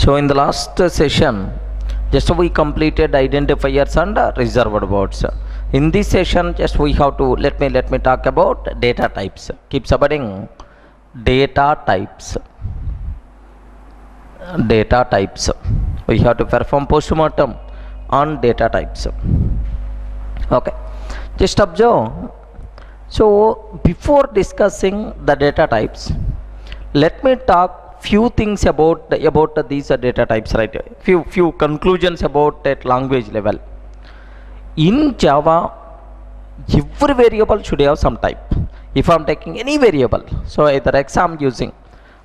So in the last session, just we completed identifiers and reserved words. In this session, just we have to let me talk about data types. Keep subheading data types. Data types. We have to perform postmortem on data types. Okay. Just observe. So before discussing the data types, let me talk few things about these data types, right? Few conclusions about that language level. In Java, every variable should have some type. If I am taking any variable, so either X I am using,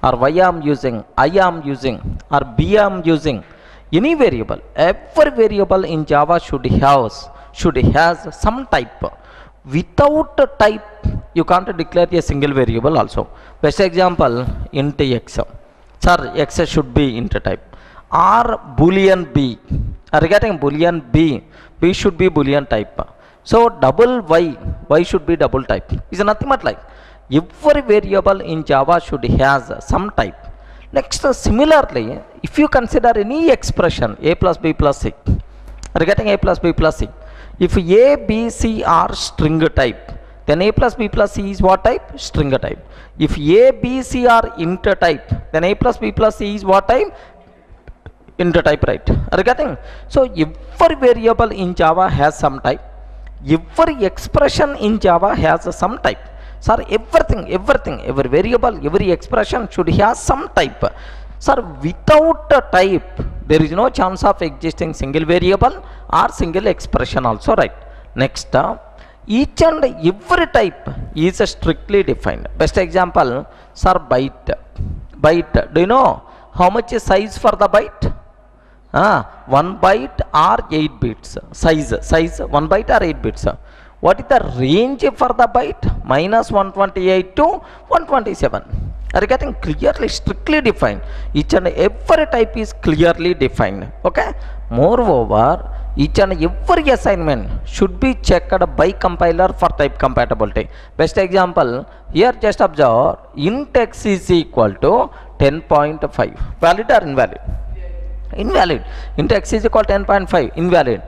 or Y I am using, I am using, or B I am using, any variable, every variable in Java should has some type. Without a type, you can't declare a single variable also. Best example, int X. Sir, X should be int type. Or boolean B. Regarding boolean B, B should be boolean type. So double Y should be double type. Is nothing but like every variable in Java should has some type. Next, similarly, if you consider any expression a plus b plus c, regarding a plus b plus c, if a, b, c are string type, then a plus b plus c is what type? String type. If a, b, c are int type, then a plus b plus c is what type? Int type, right? Are you getting? So every variable in Java has some type. Every expression in Java has some type. Sir, everything, every variable, every expression should have some type. Sir, without a type, there is no chance of existing single variable or single expression also, right? Next, each and every type is strictly defined. Best example, sir, byte. Do you know how much is size for the byte? 1 byte or 8 bits. Size 1 byte or 8 bits. What is the range for the byte? -128 to 127. Are you getting? Clearly, strictly defined. Each and every type is clearly defined. Okay. Moreover, each and every assignment should be checked by compiler for type compatibility. Best example, here just observe int x is equal to 10.5. Valid or invalid? Invalid. Int x is equal to 10.5. Invalid.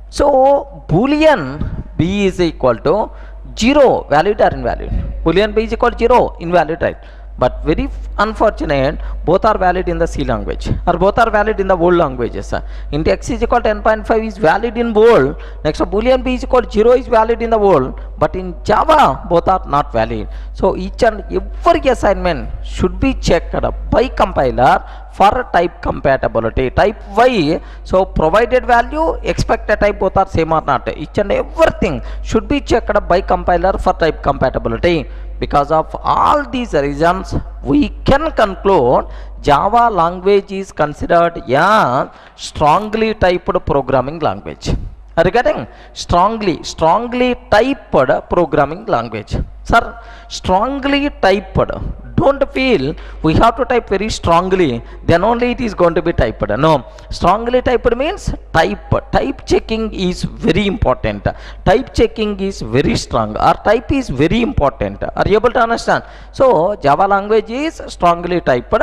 So boolean b is equal to 0. Valid or invalid? Boolean b is equal to 0. Invalid, right? But very unfortunate, both are valid in the C language, or both are valid in the old languages. Int x is equal to 10.5 is valid in old. Next, boolean b is equal to 0 is valid in the old, but in Java both are not valid. So each and every assignment should be checked by compiler for type compatibility. Type Y, so provided value, expected type, both are same or not. Each and everything should be checked by compiler for type compatibility. Because of all these reasons, we can conclude Java language is considered a strongly typed programming language. Are you getting? Strongly typed programming language. Sir, strongly typed. Don't feel we have to type very strongly, then only it is going to be typed. No, strongly typed means type checking is very important. Type checking is very strong, or type is very important. Are you able to understand? So Java language is strongly typed,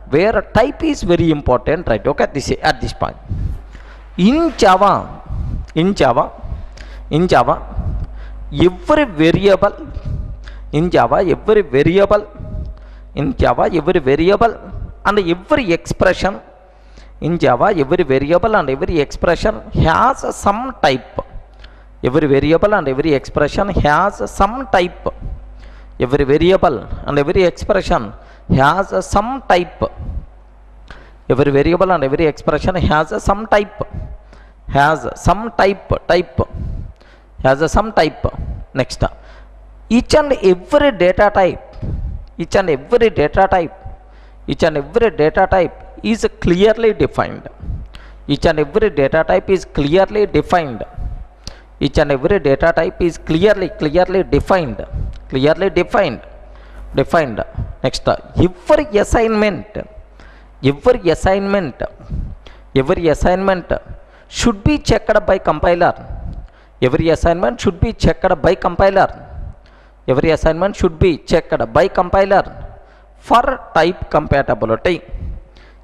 where type is very important, right? Okay, this is at this point. In Java, every variable and every expression in Java, every variable and every expression has some type. Every variable and every expression has some type. Every variable and every expression has some type. Every variable and every expression has some type. Has some type. Next, each and every data type is clearly defined. Each and every data type is clearly defined. Each and every data type is clearly defined. Next, every assignment should be checked by compiler. Every assignment should be checked by compiler. Every assignment should be checked by compiler for type compatibility.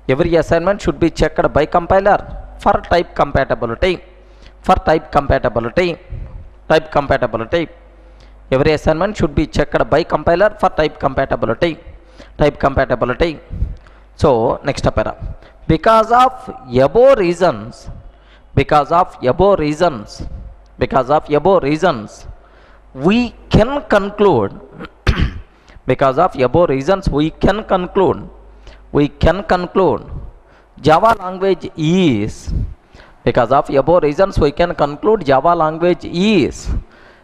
Every assignment should be checked by compiler for type compatibility. For type compatibility. Type compatibility. Every assignment should be checked by compiler for type compatibility. Type compatibility. So next para. Because of above reasons, because of above reasons, because of above reasons, we can conclude. Because of above reasons, we can conclude. We can conclude Java language is. Because of above reasons, we can conclude Java language is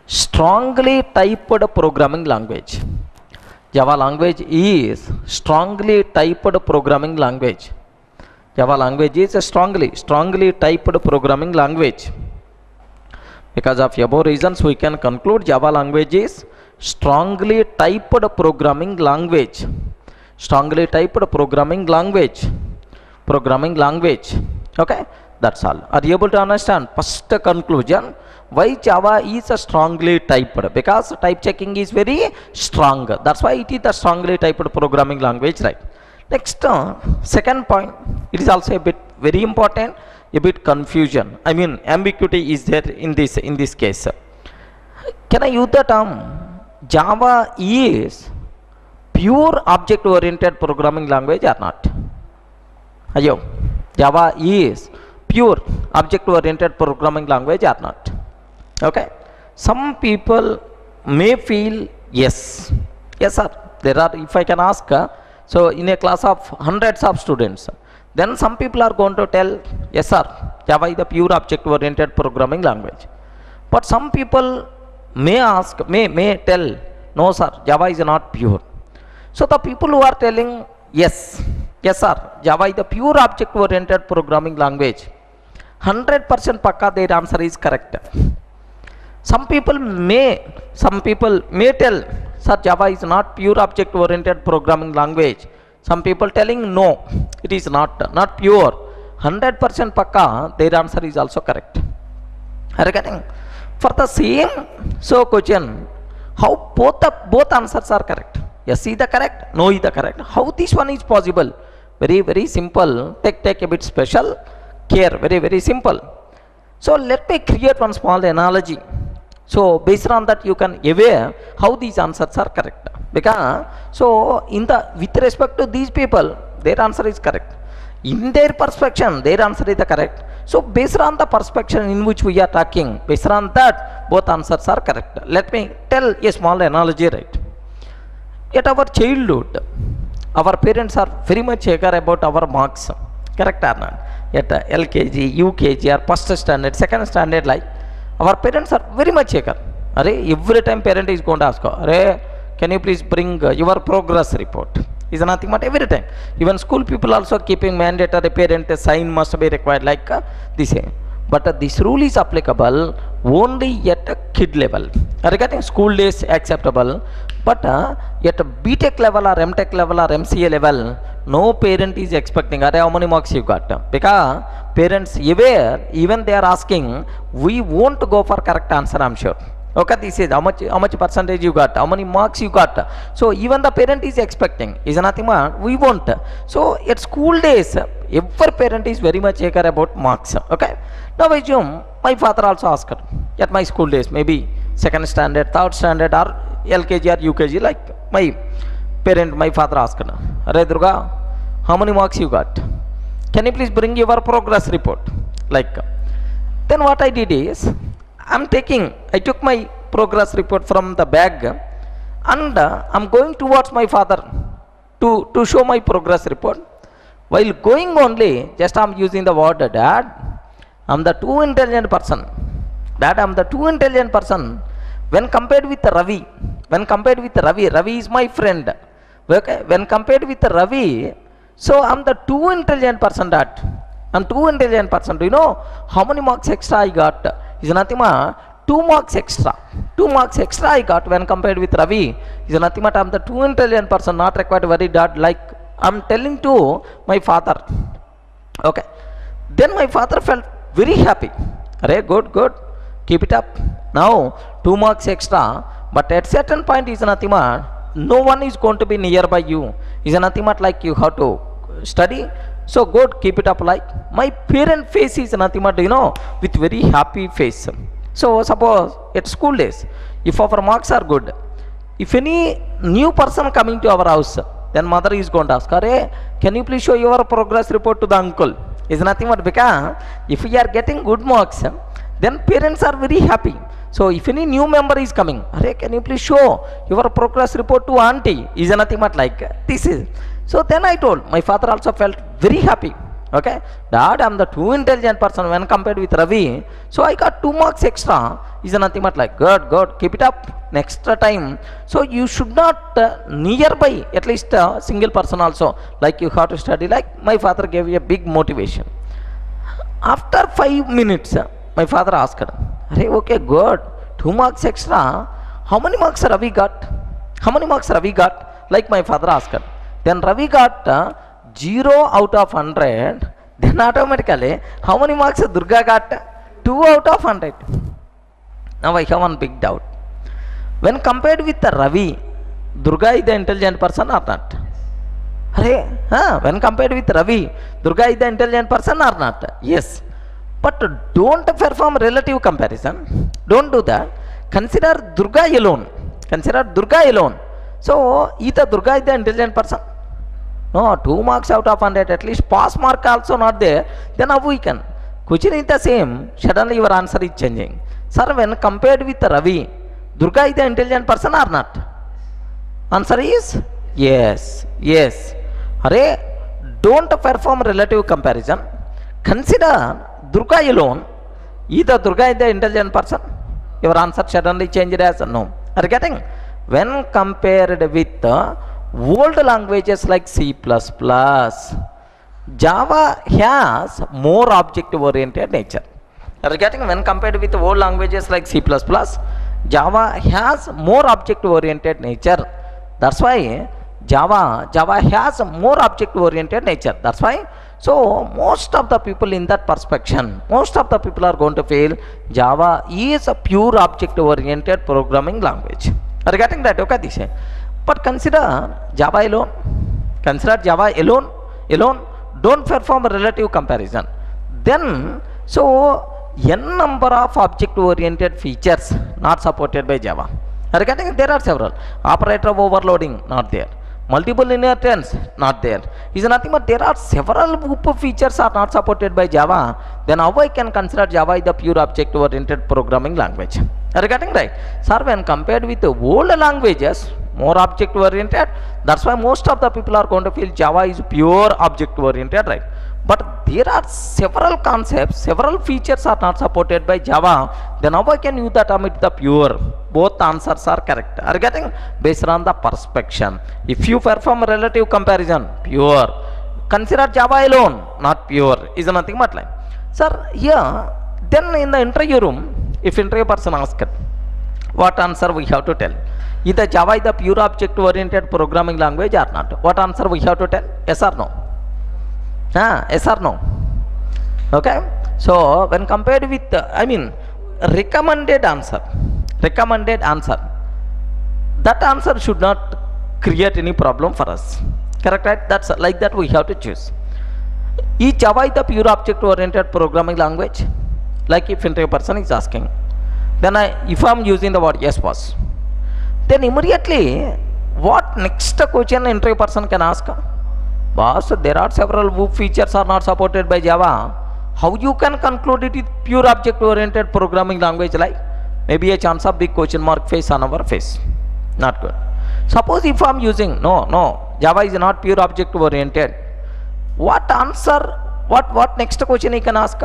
strongly typed programming language. Java language is strongly typed programming language. Java language is a strongly typed programming language. Because of above reasons, we can conclude Java language is strongly typed programming language. Strongly typed programming language. Programming language. Okay, that's all. Are you able to understand? First conclusion, why Java is a strongly typed? Because type checking is very strong. That's why it is the strongly typed programming language, right? Next, second point, it is also a bit very important, a bit confusion. I mean, ambiguity is there in this case. Can I use the term Java is pure object oriented programming language or not? Ayo, Java is pure object oriented programming language or not? Okay, some people may feel yes. Yes sir, there are, if I can ask, so in a class of hundreds of students, then some people are going to tell yes sir, Java is the pure object oriented programming language. But some people may ask, may tell no sir, Java is not pure. So the people who are telling yes, yes sir, Java is the pure object oriented programming language, 100% pakka their answer is correct. Some people may tell sir, Java is not pure object oriented programming language. Some people telling no, it is not pure. 100% pakka their answer is also correct. Are you getting? For the same so question, how both answers are correct? Yes is the correct, no is the correct. How this one is possible? Very simple. Take a bit special care. Very simple. So let me create one small analogy. So based on that you can aware how these answers are correct. Because so with respect to these people, their answer is correct. In their perspective, their answer is the correct. So based on the perspective in which we are talking, based on that both answers are correct. Let me tell a small analogy, right? At our childhood, our parents are very much eager about our marks. Correct or not? At LKG, UKG or first standard, second standard, like our parents are very much eager. Every time parent is going to ask, can you please bring your progress report? Is nothing but every time. Even school people also keeping mandatory parent sign must be required, like this. But this rule is applicable only at a kid level. Regarding school days acceptable, but at a BTech level or MTech level or MCA level, no parent is expecting how many marks you got. Because parents aware, even they are asking, we won't go for correct answer, I'm sure. Okay, this is how much percentage you got, how many marks you got. So even the parent is expecting, is nothing more, we won't. So at school days, every parent is very much eager about marks. Okay, now assume my father also asked at my school days, maybe second standard, third standard or LKG or UKG, like my parent, my father asked, Durga, how many marks you got? Can you please bring your progress report? Like, then what I did is, I took my progress report from the bag and I'm going towards my father to show my progress report. While going only, just I'm using the word, Dad, I'm the too intelligent person. Dad, I'm the too intelligent person. When compared with Ravi, Ravi is my friend. Okay? When compared with Ravi, so I'm the too intelligent person, Dad. I'm too intelligent person. Do you know how many marks extra I got? Is nothing but 2 marks extra. 2 marks extra I got when compared with Ravi. Is nothing but I'm the too intelligent person, not required to worry, Dad. Like I'm telling to my father. Okay. Then my father felt very happy. Good. Keep it up. Now 2 marks extra, but at certain point is nothing but no one is going to be nearby you. Is nothing but like you have to study So good, keep it up. Like my parent face is nothing but with very happy face. So suppose at school days, if our marks are good, if any new person coming to our house, then mother is going to ask, "Arey, can you please show your progress report to the uncle?" Is nothing but because if we are getting good marks, then parents are very happy. So if any new member is coming, "Arey, can you please show your progress report to auntie?" Is nothing but like this is. So then I told, my father also felt very happy. Okay, Dad, I'm the too intelligent person when compared with Ravi, so I got 2 marks extra. Is nothing but like, good, good, keep it up next time. So you should not nearby at least a single person also, like you have to study. Like my father gave me a big motivation. After 5 minutes, my father asked, "Arey, okay, good, 2 marks extra. How many marks Ravi got? How many marks Ravi got?" Like my father asked. Then Ravi got 0 out of 100. Then automatically, how many marks Durga got? 2 out of 100. Now I have one big doubt. When compared with Ravi, Durga is the intelligent person or not? When compared with Ravi, Durga is the intelligent person or not? Yes. But don't perform relative comparison. Don't do that. Consider Durga alone. Consider Durga alone. So, either Durga is the intelligent person. No, 2 marks out of 100, at least pass mark also not there. Then how we can? Question is the same. Suddenly your answer is changing. Sir, when compared with Ravi, Durga is the intelligent person or not? Answer is yes. Yes. Arey, don't perform relative comparison. Consider Durga alone. Either Durga is the intelligent person. Your answer suddenly changed as no. Are you getting? When compared with old languages like C++, Java has more object-oriented nature. Are you getting? When compared with old languages like C++, Java has more object-oriented nature. That's why Java has more object-oriented nature. That's why. So most of the people in that perspective, most of the people are going to feel Java is a pure object-oriented programming language. Are you getting that? Okay, this. But consider Java alone. Consider Java alone. Don't perform a relative comparison. Then, so n number of object-oriented features not supported by Java. Are you getting? There are several. Operator overloading not there. Multiple inheritance not there. Is nothing but there are several features are not supported by Java. Then how I can consider Java is the pure object-oriented programming language? Are you getting right? Sir, when compared with the old languages, more object-oriented. That's why most of the people are going to feel Java is pure object-oriented, right? But there are several concepts, several features are not supported by Java. Then how I can use the term it the pure? Both answers are correct. Are you getting? Based on the perspective. If you perform a relative comparison, pure. Consider Java alone, not pure. Is nothing but like. Sir, here, then in the interview room, if interview person asked, what answer we have to tell? Either Java is the pure object-oriented programming language or not? What answer we have to tell? Yes or no? Yes or no? Okay. So when compared with, recommended answer. That answer should not create any problem for us. Correct, right? That's like that we have to choose. Is Java is the pure object-oriented programming language? Like if interview person is asking, then if I'm using the word yes boss, then immediately what next question interview person can ask? Boss, there are several WOOP features are not supported by Java. How you can conclude it is pure object-oriented programming language? Like maybe a chance of big question mark face on our face. Not good. Suppose if I'm using no, Java is not pure object-oriented. What answer? What next question he can ask?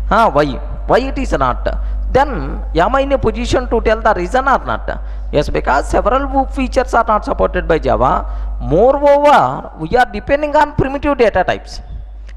Why it is not? Then am I in a position to tell the reason or not? Yes, because several WOOP features are not supported by Java. Moreover, we are depending on primitive data types.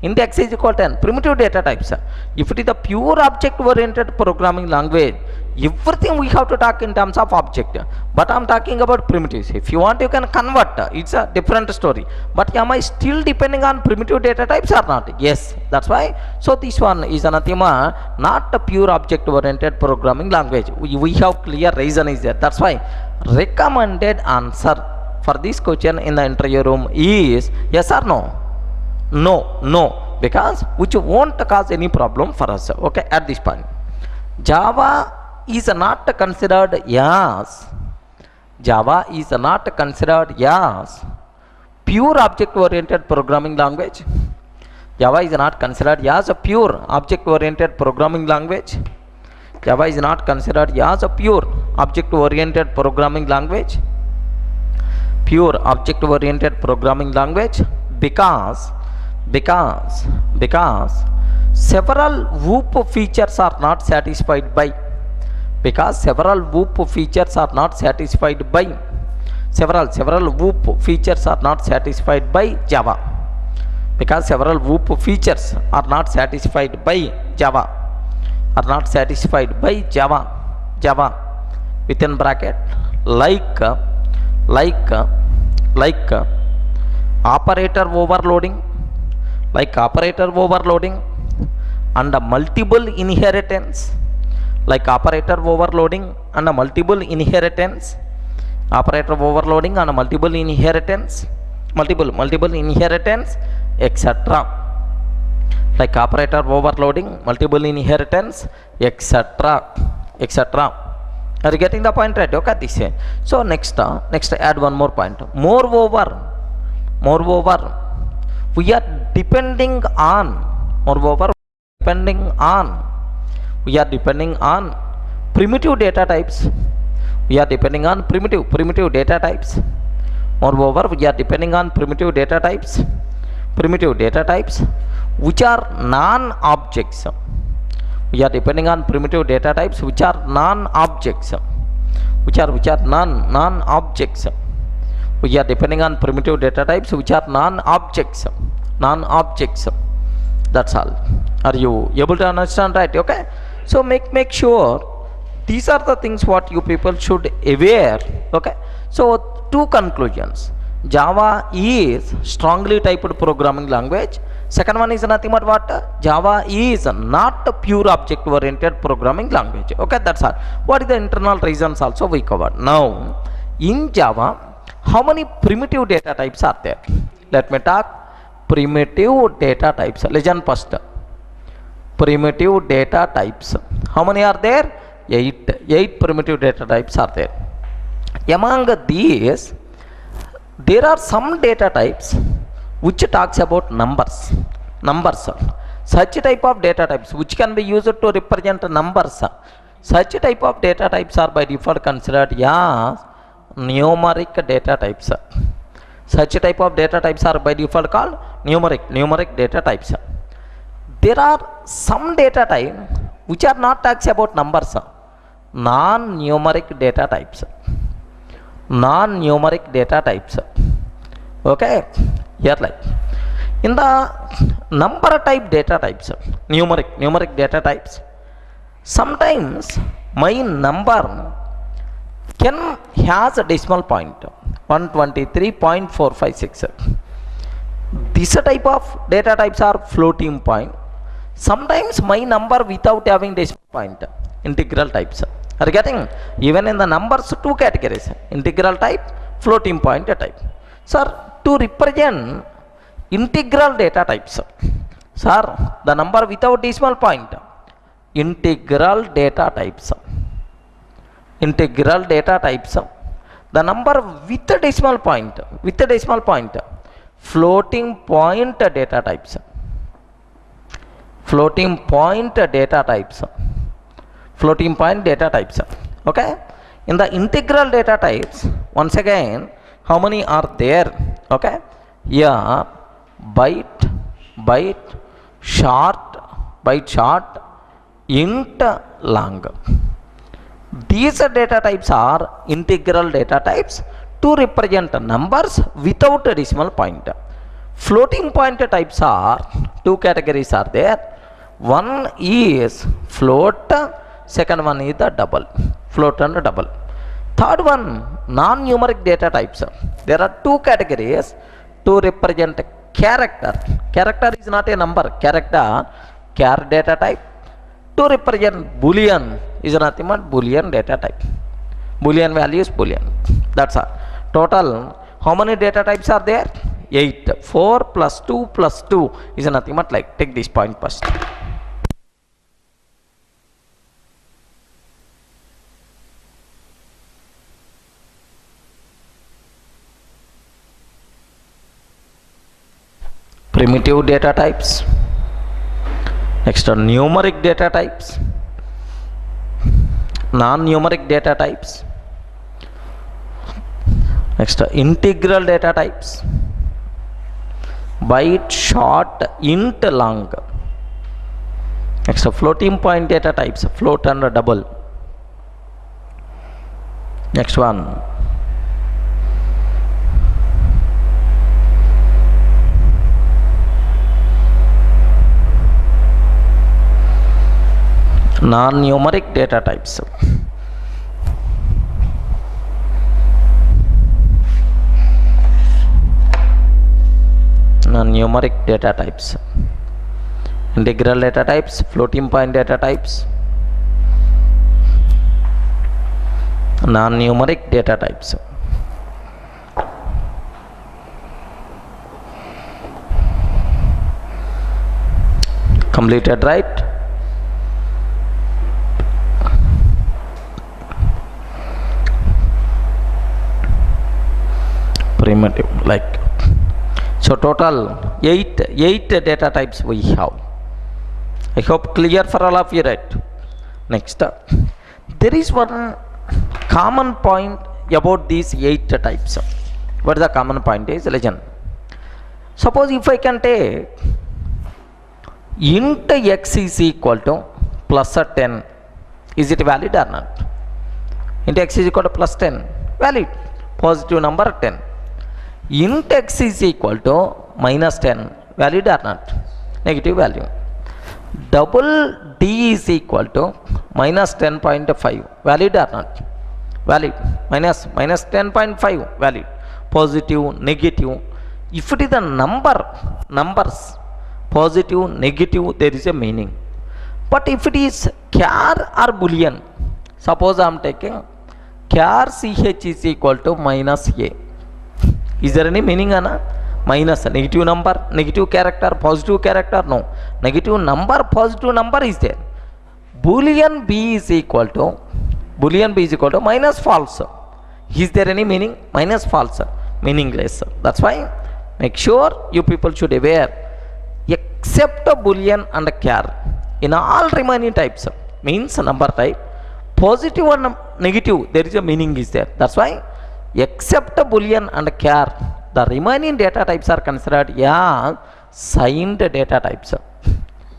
Index is equal to n, primitive data types. If it is a pure object-oriented programming language, everything we have to talk in terms of object. But I am talking about primitives. If you want, you can convert. It's a different story. But am I still depending on primitive data types or not? Yes, that's why. So this one is anathema, not a pure object-oriented programming language. We have clear reason is there. That's why recommended answer for this question in the interview room is yes or no? No, because which won't cause any problem for us. Okay, at this point, Java is not considered as pure object oriented programming language. Java is not considered as a pure object oriented programming language. Java is not considered as a pure object oriented programming language. Pure object oriented programming language because several WOOP features are not satisfied by several WOOP features are not satisfied by Java, because several WOOP features are not satisfied by Java within bracket like operator overloading and multiple inheritance, multiple inheritance, etc. Like operator overloading, multiple inheritance, etc. Are you getting the point, right? Okay, this is. So next add one more point. Moreover, we are depending on primitive data types. Moreover, we are depending on primitive data types which are non-objects. We are depending on primitive data types which are non-objects. We are depending on primitive data types which are non-objects. That's all. Are you able to understand, right? Okay. So make sure these are the things what you people should aware. Okay. So two conclusions. Java is strongly typed programming language. Second one is nothing but what? Java is not a pure object oriented programming language. Okay, that's all. What is the internal reasons also we covered. Now in Java, how many primitive data types are there? Let me talk primitive data types. Listen first. Primitive data types. How many are there? 8 primitive data types are there. Among these, there are some data types which talks about numbers. Such type of data types which can be used to represent numbers. Such type of data types are by default considered as numeric data types. Such type of data types are by default called numeric data types. There are some data type which are not talks about numbers. Non-numeric data types. Okay, here like in the number type data types, numeric data types, sometimes my number can has a decimal point 123.456. This type of data types are floating point. Sometimes my number without having decimal point, integral types. Are you getting? Even in the numbers, two categories: integral type, floating point type. Sir, to represent integral data types, sir, the number without decimal point, integral data types, the number with a decimal point, floating point data types. Okay, in the integral data types, once again, how many are there? Okay, yeah, byte, short, int, long. These data types are integral data types to represent numbers without a decimal point. Floating point types are two categories are there. One is float, second one is the double, float and double. Third one, non-numeric data types. There are two categories to represent character. Character is not a number. Character, char data type. To represent boolean is nothing but boolean data type. Boolean value is boolean. That's all. Total, how many data types are there? 8. 4 plus 2 plus 2 is nothing but like, take this point first. Primitive data types. Next are numeric data types, non-numeric data types. Next are integral data types, byte, short, int, long. Next are floating point data types, float and double. Next one, non-numeric data types. Non-numeric data types, integral data types, floating point data types, non-numeric data types. Completed, right? Primitive, like, so total 8 data types we have. I hope clear for all of you, right? Next, there is one common point about these 8 types. What is the common point is, listen, suppose if I can take int x is equal to plus 10, is it valid or not? Int x is equal to plus 10, valid, positive number 10. Int x is equal to minus 10, valid or not? Negative value. Double d is equal to minus 10.5, valid or not? Valid. Minus 10.5, valid. Positive, negative. If it is a numbers, positive, negative, there is a meaning. But if it is char or boolean, suppose I am taking char ch is equal to minus a. Is there any meaning, Anna? Minus, negative number, negative character, positive character? No. Negative number, positive number is there. Boolean b is equal to minus false. Is there any meaning? Minus false, meaningless. That's why make sure you people should aware, except boolean and char, in all remaining types, means number type, positive and negative, there is a meaning is there. That's why except boolean and char, the remaining data types are considered as signed data types.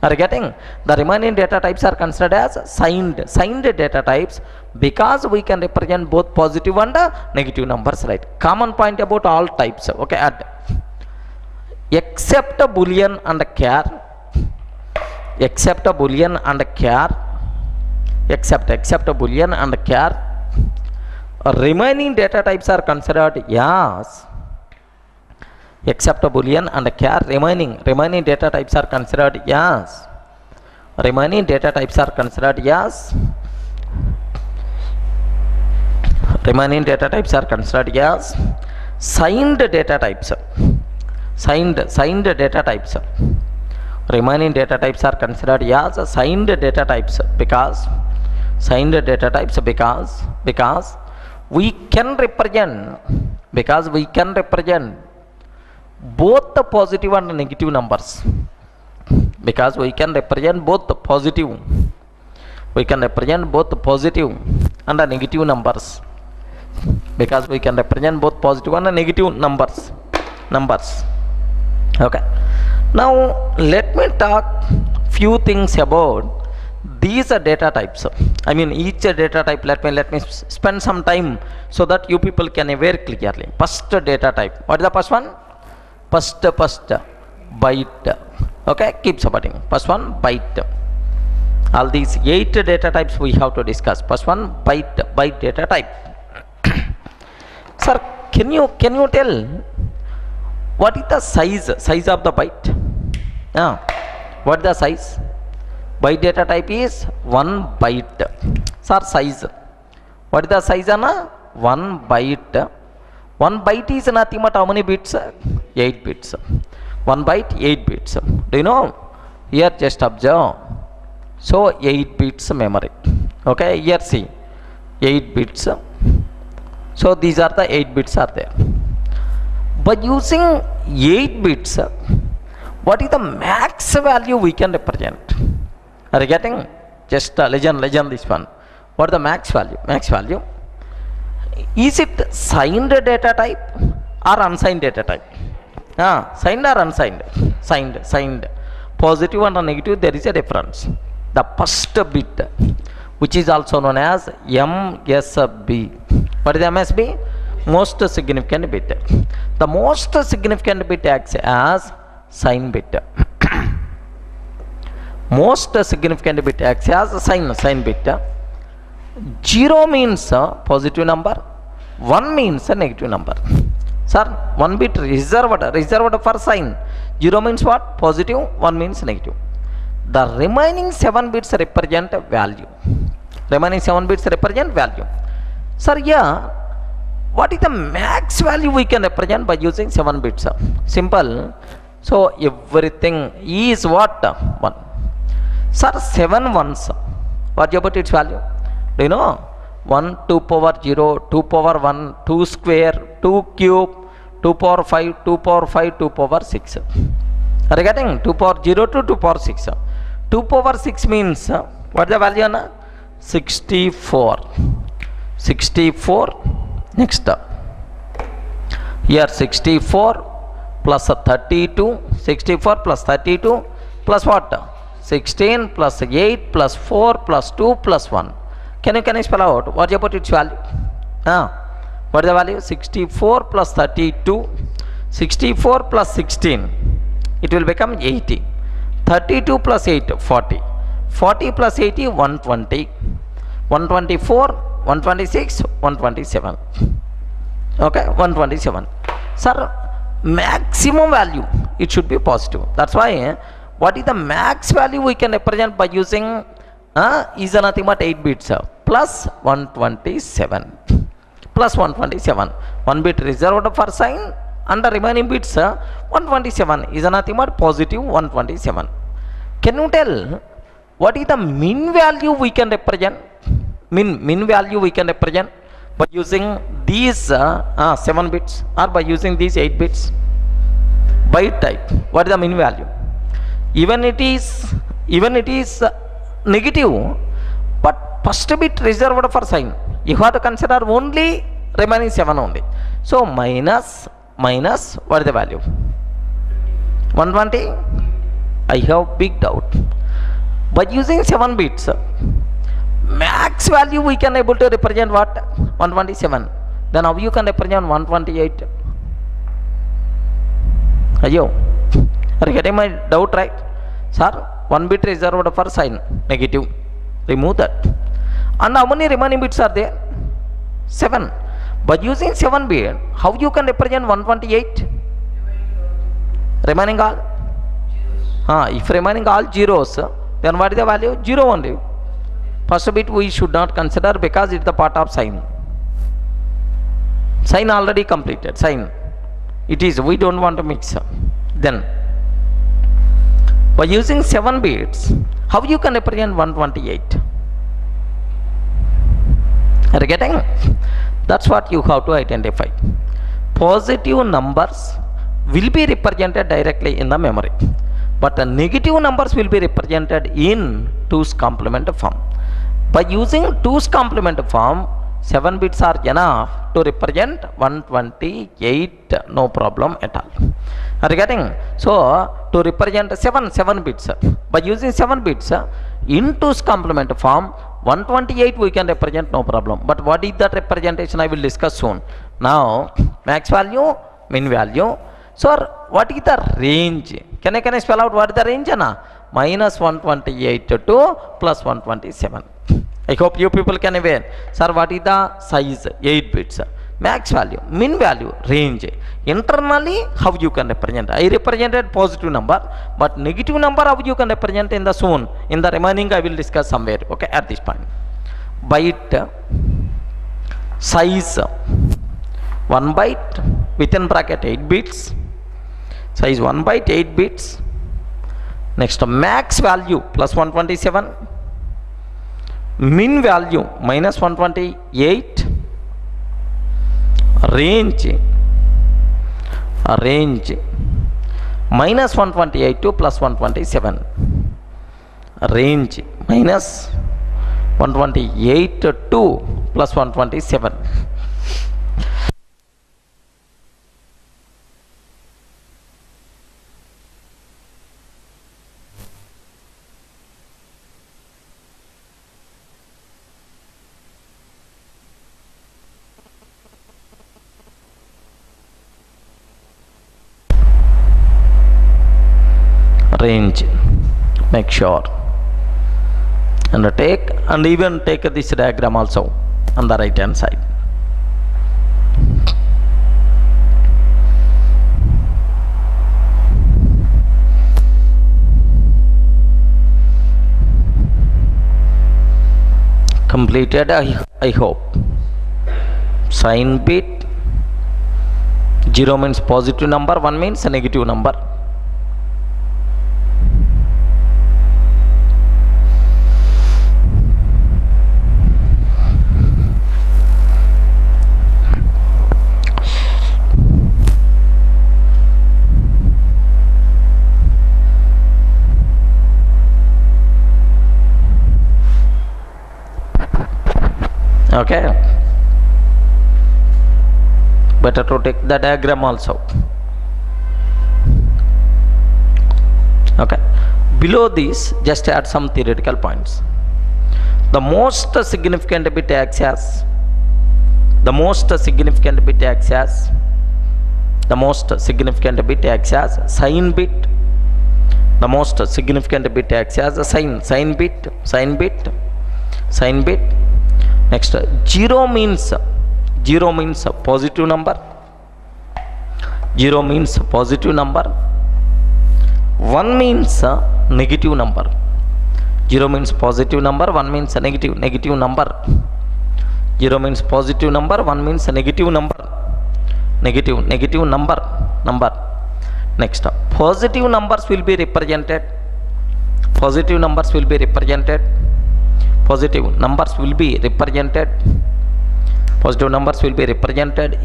Are you getting? The remaining data types are considered as signed data types, because we can represent both positive and negative numbers, right? Common point about all types. Okay, add except boolean and char, except boolean and char, except boolean and char, remaining data types are considered as, except boolean and char, remaining data types are considered as, remaining data types are considered as, remaining data types are considered as signed data types. Signed data types. Remaining data types are considered as signed data types, because we can represent both the positive and negative numbers, because we can represent both the positive and the negative numbers, because we can represent both positive and negative numbers. Okay, now let me talk few things about these data types. I mean, each data type, let me spend some time so that you people can aware clearly. First data type, what is the first one? First byte. Okay, keep supporting. First one, byte. All these 8 data types we have to discuss. First one, byte data type. Sir, can you tell what is the size of the byte? What is the size? Byte data type is 1 byte. Sir, size. What is the size, Anna? 1 byte. 1 byte is nothing but how many bits? 8 bits. 1 byte 8 bits. Do you know? Here just observe. So 8 bits memory. Okay, here see 8 bits. So these are the 8 bits are there. By using 8 bits, what is the max value we can represent? Are you getting? Just legend this one. What is the max value? Max value. Is it signed data type or unsigned data type? Signed or unsigned? Signed. Positive and negative, there is a difference. The first bit, which is also known as MSB. What is MSB? Most significant bit. The most significant bit acts as sign bit. Most significant bit acts as sign bit. 0 means a positive number, 1 means a negative number. Sir, 1 bit reserved for sign. 0 means what? Positive, 1 means negative. The remaining 7 bits represent value. Remaining 7 bits represent value. Sir, yeah, what is the max value we can represent by using 7 bits? Simple. So everything is what? 1. Sir, 7 ones. What about its value? Do you know? 1, 2 power 0, 2 power 1, 2 square, 2 cube, 2 power 5, 2 power 5, 2 power 6. Are you getting? 2 power 0 to 2 power 6. 2 power 6 means, what is the value? 64. 64. Next. Here 64 plus 32. 64 plus 32 plus what? 16 plus 8 plus 4 plus 2 plus 1. Can you spell out what about its value? What is the value? 64 plus 32, 64 plus 16, it will become 80. 32 plus 8, 40. 40 plus 80, 120. 124, 126, 127. Okay, 127. Sir, maximum value, it should be positive. That's why, what is the max value we can represent by using is nothing but 8 bits plus 127. Plus 127. 1 bit reserved for sign and the remaining bits 127 is nothing but positive 127. Can you tell what is the min value we can represent? Min value we can represent by using these 7 bits or by using these 8 bits? Byte type. What is the min value? Even it is negative, but first bit reserved for sign, you have to consider only remaining 7 only. So minus what is the value? 120. I have big doubt. By using 7 bits, max value we can able to represent what? 127. Then how you can represent 128? Ayo, are you getting my doubt, right? Sir, 1 bit reserved for sign, negative. Remove that. And how many remaining bits are there? 7. By using 7 bit, how you can represent 128? Remaining all? If remaining all zeros, then what is the value? 0 only. First bit we should not consider because it's the part of sign. Sign already completed. Sign. It is. We don't want to mix. Then, by using 7 bits, how you can represent 128? Are you getting? That's what you have to identify. Positive numbers will be represented directly in the memory, but the negative numbers will be represented in 2's complement form. By using 2's complement form, 7 bits are enough to represent 128, no problem at all. Are you getting? So, to represent 7 bits, by using 7 bits in 2's complement form, 128 we can represent, no problem. But what is that representation? I will discuss soon. Now, max value, min value. So, what is the range? Can I spell out what is the range? Minus 128 to plus 127. I hope you people can aware. Sir, what is the size? 8 bits. Max value, min value, range. Internally, how you can represent? I represented positive number, but negative number how you can represent in the soon. In the remaining I will discuss somewhere. Okay, at this point. Byte, size, 1 byte, within bracket 8 bits. size 1 byte 8 bits. Next max value plus 127, min value minus 128, range minus 128 to plus 127, range minus 128 to plus 127. Range, make sure, and take, and even take this diagram also on the right hand side. Completed, I hope. Sign bit, 0 means positive number, 1 means a negative number. Okay, better to take the diagram also. Okay, below this just add some theoretical points. The most significant bit acts as sign bit. The most significant bit acts as a sign bit. Next, 0 means positive number. 0 means positive number. 1 means negative number. 0 means positive number. 1 means negative number. 0 means positive number. 1 means negative number. Negative number. Next, positive numbers will be represented. Positive numbers will be represented in positive numbers will be represented positive numbers will be represented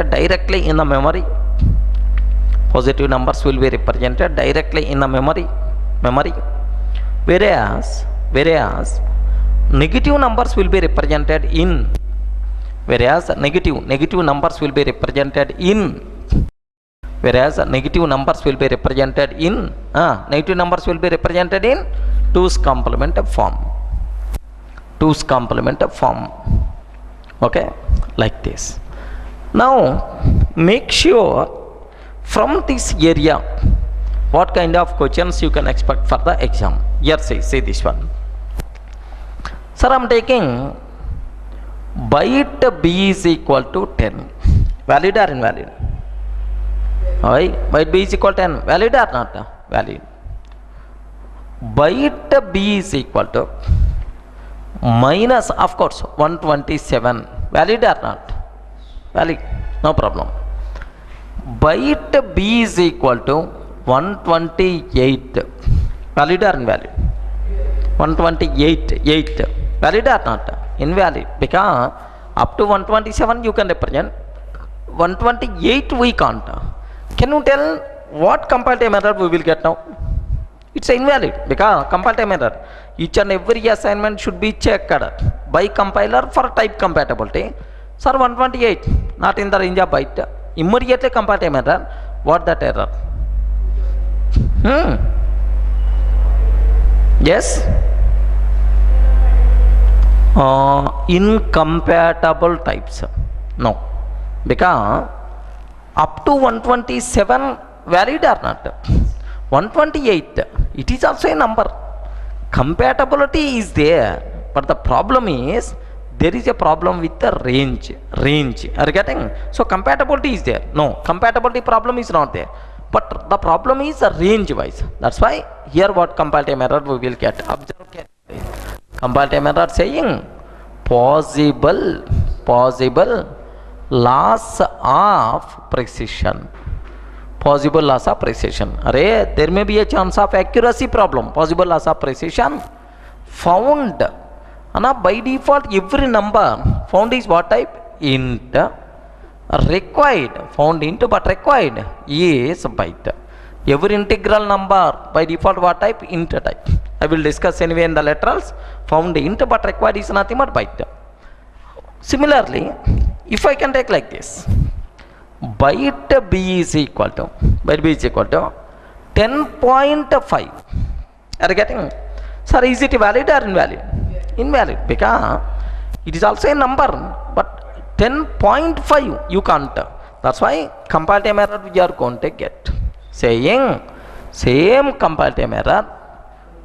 directly in the memory. Positive numbers will be represented directly in the memory. Whereas negative numbers will be represented in negative numbers will be represented in two's complement form. Okay, like this. Now make sure from this area what kind of questions you can expect for the exam. Here say this one. Sir, I am taking byte b is equal to 10. Valid or invalid? Why? Byte b is equal to 10. Valid or not? Valid. Byte b is equal to minus, of course, 127. Valid or not? Valid. No problem. Byte b is equal to 128. Valid or invalid? 128. Valid or not? Invalid, because up to 127 you can represent, 128 we can't. Can you tell what compile time error we will get now? It's invalid because compile time error. Each and every assignment should be checked by compiler for type compatibility. Sir, 128 not in the range of byte. Immediately compile time error. What that error? Yes. Incompatible types. No, because up to 127 valid or not? 128 it is also a number. Compatibility is there, but the problem is there is a problem with the range. Are you getting? So compatibility is there. No, compatibility problem is not there, but the problem is range wise. That's why here what compile time error we will get. Observe carefully. Compile time error saying possible loss of precision. Possible loss of precision. Array, there may be a chance of accuracy problem. Possible loss of precision found. By default, every number found is what type? Int. Required, found int, but required is byte. Every integral number by default what type? Int type. I will discuss anyway in the laterals. Found int, but required is nothing but byte. Similarly, if I can take like this, byte b is equal to 10.5. Are you getting? Sir, is it valid or invalid? Invalid, because it is also a number, but 10.5 you can't. That's why compile time error we are going to get. Saying same compile time error,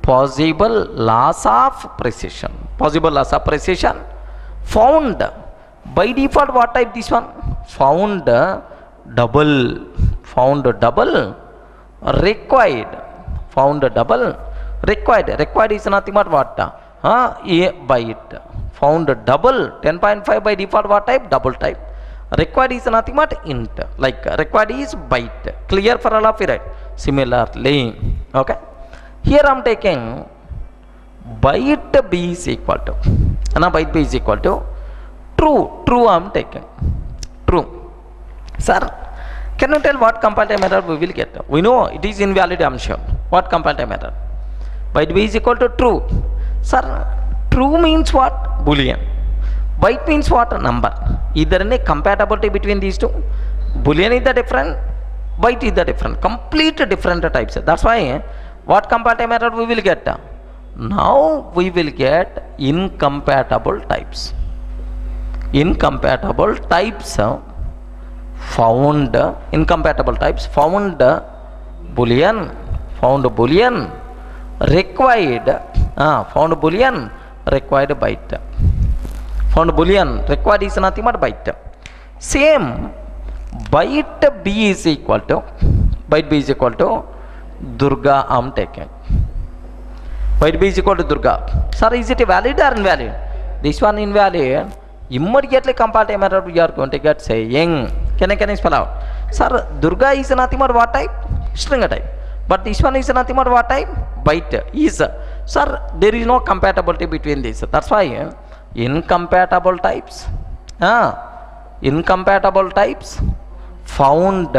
possible loss of precision. Possible loss of precision found. By default what type this one? Found double. Found double. Required. Found double. Required. Required is nothing but what? A byte. Found double. 10.5 by default what type? Double type. Required is nothing but int. Like required is byte. Clear for all of you, right? Similarly, okay. Here I am taking byte b is equal to. Byte b is equal to true. True I am taking. True. Sir, can you tell what compile time error we will get? We know it is invalid, I am sure. What compile time error? Byte b is equal to true. Sir, true means what? Boolean. Byte means what? Number. Either any compatibility between these two. Boolean is the different, byte is the different. Complete different types. That's why what compile time error we will get? Now we will get incompatible types. Incompatible types found. Incompatible types found Boolean. Found Boolean. Required. Found Boolean. Required byte. Found Boolean. Required is nothing but byte. Same. Byte b is equal to. Byte b is equal to Durga I am taking. Byte b is equal to Durga. Sir, is it valid or invalid? This one invalid. Immediately compile time error we are going to get saying. Can I spell out? Sir, Durga is nothing but what type? String type. But this one is nothing but what type? Byte is. Sir, there is no compatibility between these. That's why incompatible types. Incompatible types found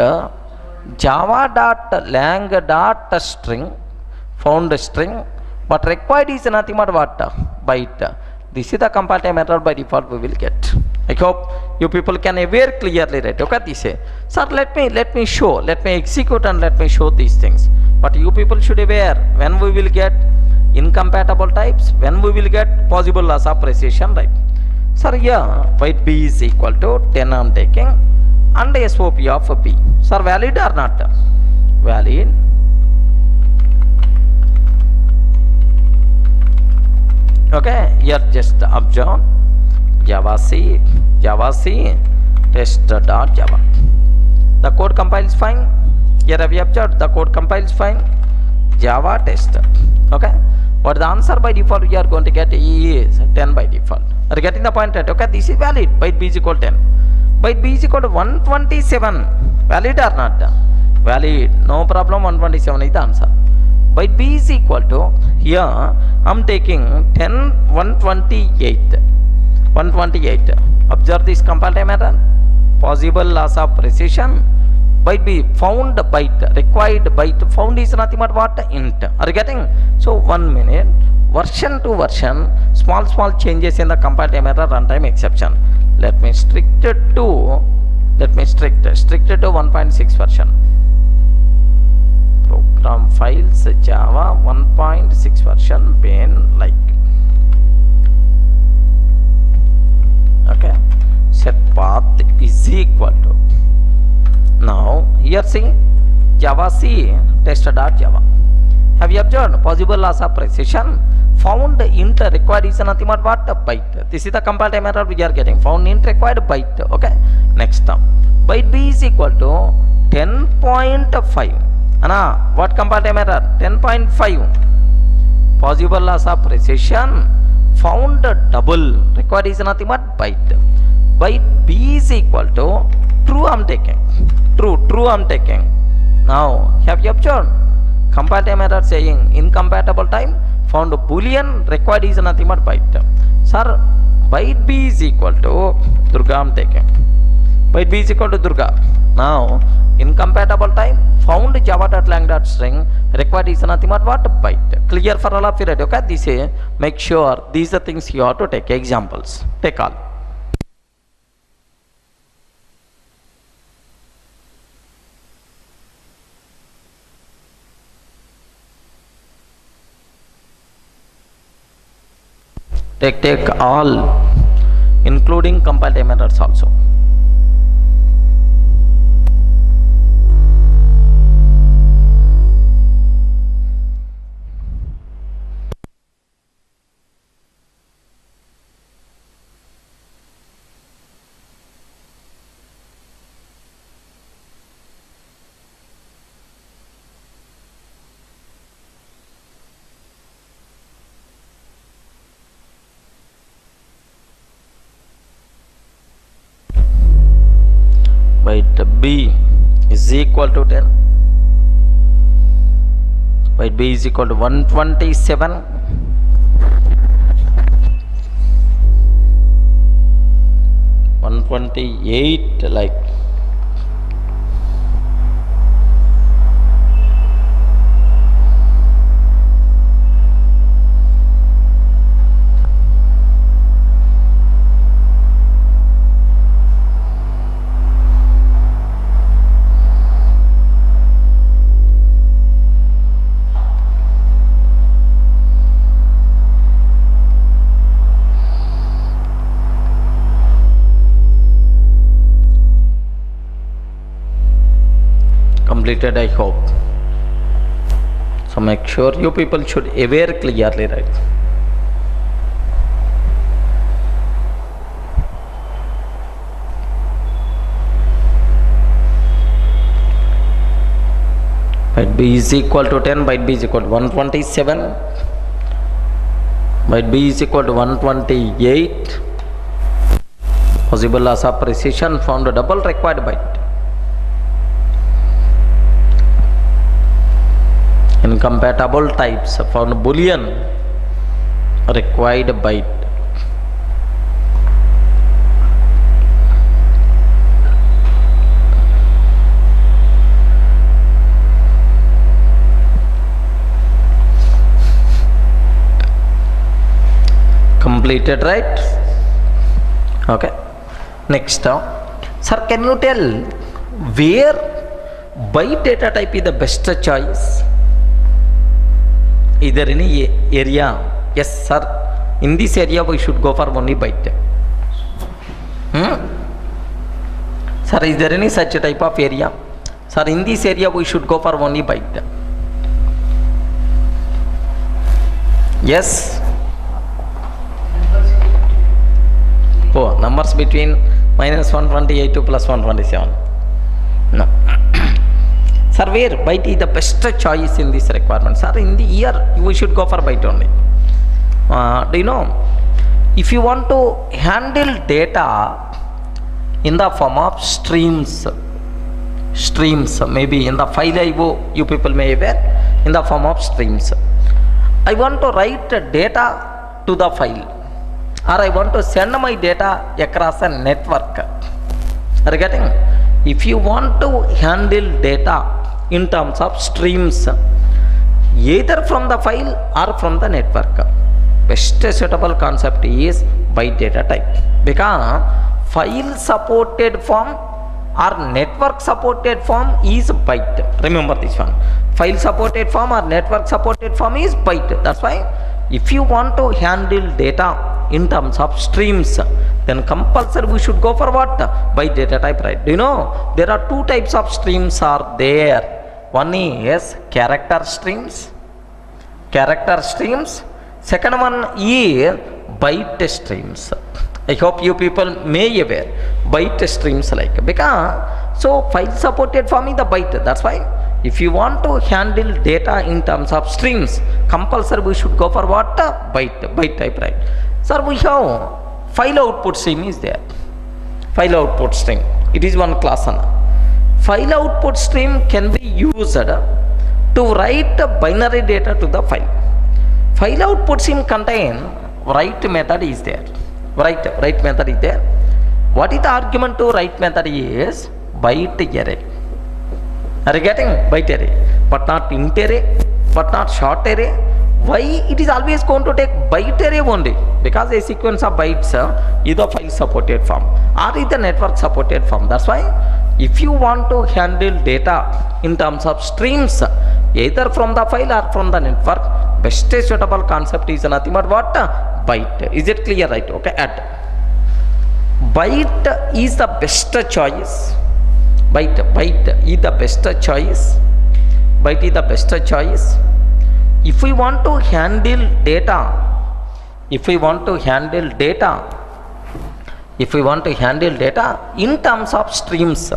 java.lang.string. Found string. But required is nothing but what? Byte. This is the compile time error by default we will get. I hope you people can aware clearly, right? Okay, this is. Sir, let me show, let me execute and let me show these things. But you people should aware when we will get incompatible types, when we will get possible loss of precision, right? Sir, yeah, byte b is equal to 10 I am taking and SOP of b. Sir, valid or not? Valid. Okay, here just observe Java C test.java. The code compiles fine. Here we observed the code compiles fine. Java test. Okay, what the answer by default we are going to get is 10 by default. Are you getting the point, right? Okay, this is valid. Byte b is equal to 10. Byte b is equal to 127. Valid or not? Valid. No problem. 127 is the answer. Byte b is equal to, here I am taking 128. Observe this compile time error. Possible loss of precision. Byte b, found byte, required byte. Found is nothing but what? Int. Are you getting? So 1 minute. Version to version, small changes in the compile time error runtime exception. Let me strict it to 1.6 version. Program files Java 1.6 version been like. Okay, set path is equal to. Now here see Java C test.java. Have you observed possible loss of precision? Found int required is nothing but what? Byte. This is the compile time error we are getting. Found int required byte. Okay, next term. Byte b is equal to 10.5. What compile time error? 10.5. Possible loss of precision found double, required is nothing but byte. Byte B is equal to true I'm taking. True I'm taking. Now have you observed? Comparative error saying incompatible time, found boolean, required is nothing but byte. Sir, byte B is equal to Durga I'm taking. Byte B is equal to Durga. Now incompatible time, found java.lang.string, required is nothing but what? Byte. Clear for all of you, right? Okay, this is, make sure these are things you have to take examples. Take all. Take all, including comparative errors also. Byte B is equal to 10. Byte B is equal to 127. 128, like. Completed, I hope. So make sure you people should aware clearly, right? Byte B is equal to 10, byte B is equal to 127, byte B is equal to 128. Possible loss of precision, found a double, required byte. Incompatible types, found boolean, required byte. Completed, right? Okay. Next, sir, can you tell where byte data type is the best choice? Is there any area? Yes, sir. In this area, we should go for only byte. Sir, is there any such type of area? Sir, in this area, we should go for only byte. Yes. Oh, numbers between minus 128 to plus 127. No. Sir, where byte is the best choice in this requirement? Sir, in the year we should go for byte only. Do you know, if you want to handle data in the form of streams, maybe in the file IO, you people may be aware, in the form of streams. I want to write data to the file, or I want to send my data across a network. Are you getting? If you want to handle data in terms of streams, either from the file or from the network, best suitable concept is byte data type, because file supported form or network supported form is byte. Remember this one, file supported form or network supported form is byte. That's why if you want to handle data in terms of streams, then compulsory we should go for what? Byte data type, right? Do you know there are two types of streams are there? One is character streams. Second one is byte streams. I hope you people may be aware byte streams, like, because so file supported form is the byte. That's why if you want to handle data in terms of streams, compulsory we should go for what? Byte type, right? Sir, we have file output stream is there. File output stream. It is one class. File output stream can be used to write binary data to the file. File output stream contain write method is there. Write method is there. What is the argument to write method is byte array. Are you getting? Byte array, but not int array, but not short array. Why it is always going to take byte array only? Because a sequence of bytes is the file supported form or is the network supported form. That's why if you want to handle data in terms of streams, either from the file or from the network, best suitable concept is nothing but what? Byte. Is it clear? Right? Okay. Add. Byte is the best choice. Byte is the best choice. Byte is the best choice. If we want to handle data, in terms of streams,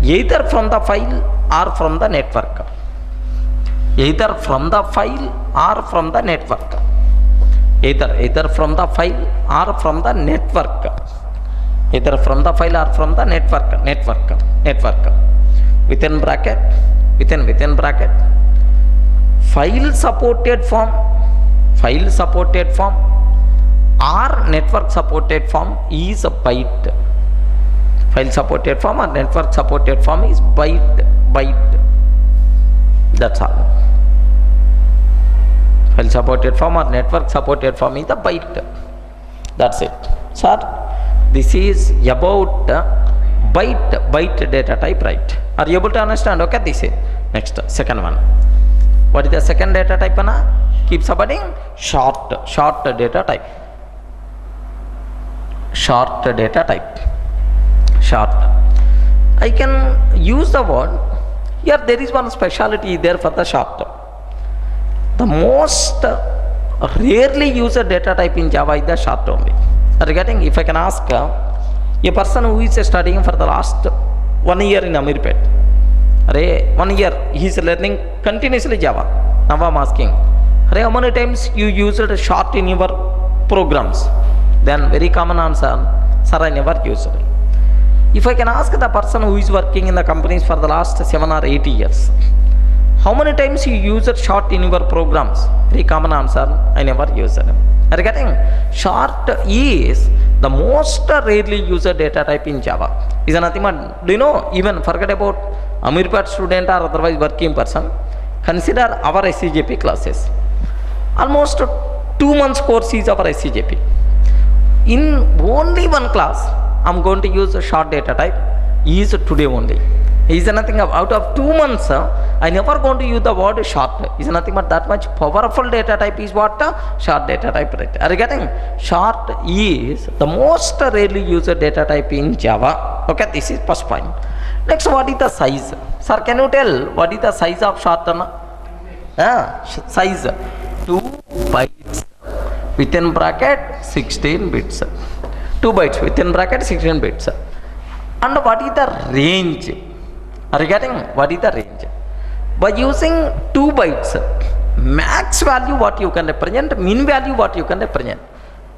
either from the file or from the network. Either from the file or from the network. Either from the file or from the network. Either from the file or from the network. Within bracket. File supported form or network supported form is a byte. File supported form or network supported form is byte. That's all. File supported form or network supported form is the byte. That's it. Sir, this is about byte data type, right? Are you able to understand? Okay, this is next, second one. What is the second data type? Keep supporting short data type. Short data type. Short. I can use the word. Here there is one speciality there for the short. The most rarely used data type in Java is the short only. Are you getting? If I can ask a person who is studying for the last 1 year in Amirpet, 1 year he is learning continuously Java. Now I am asking, how many times you used a short in your programs? Then very common answer, sir, I never used it. If I can ask the person who is working in the companies for the last 7 or 8 years, how many times you use it short in your programs? Very common answer, I never use it. Are you getting? Short is the most rarely used data type in Java. Is nothing but, do you know, even forget about Amirpet student or otherwise working person, consider our SCJP classes. Almost 2 months course is our SCJP. In only one class, I am going to use a short data type is today only. Is nothing out of 2 months, I never going to use the word short. Is nothing but that much powerful data type is what? Short data type. Right? Are you getting? Short is the most rarely used data type in Java. Okay, this is first point. Next, what is the size? Sir, can you tell what is the size of short? Size 2 bytes within bracket 16 bits. 2 bytes within bracket 16 bits. And what is the range? Are you getting? What is the range? By using 2 bytes, max value what you can represent, min value what you can represent,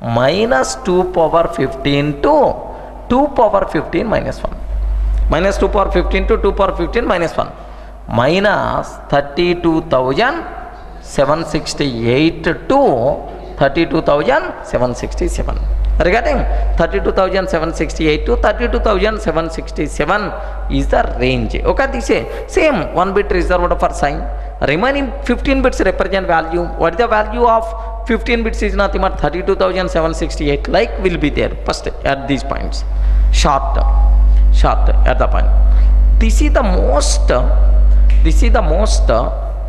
minus 2 power 15 to 2 power 15 minus 1. Minus 2 power 15 to 2 power 15 minus 1. Minus 32,768 to 32,767. Are you getting? 32,768 to 32,767 is the range. Okay, this is same 1 bit reserved for sign. Remaining 15 bits represent value. What is the value of 15 bits is nothing but 32,768. Like will be there first at these points. Short at the point. This is the most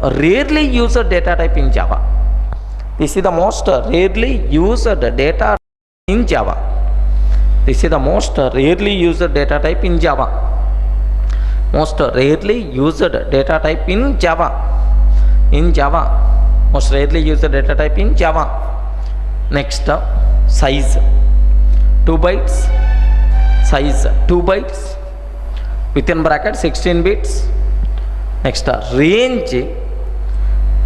rarely used data type in Java. This is the most rarely used data in Java. This is the most rarely used data type in Java. Most rarely used data type in Java. Most rarely used data type in Java. Next, size 2 bytes. Size 2 bytes within bracket 16 bits. Next range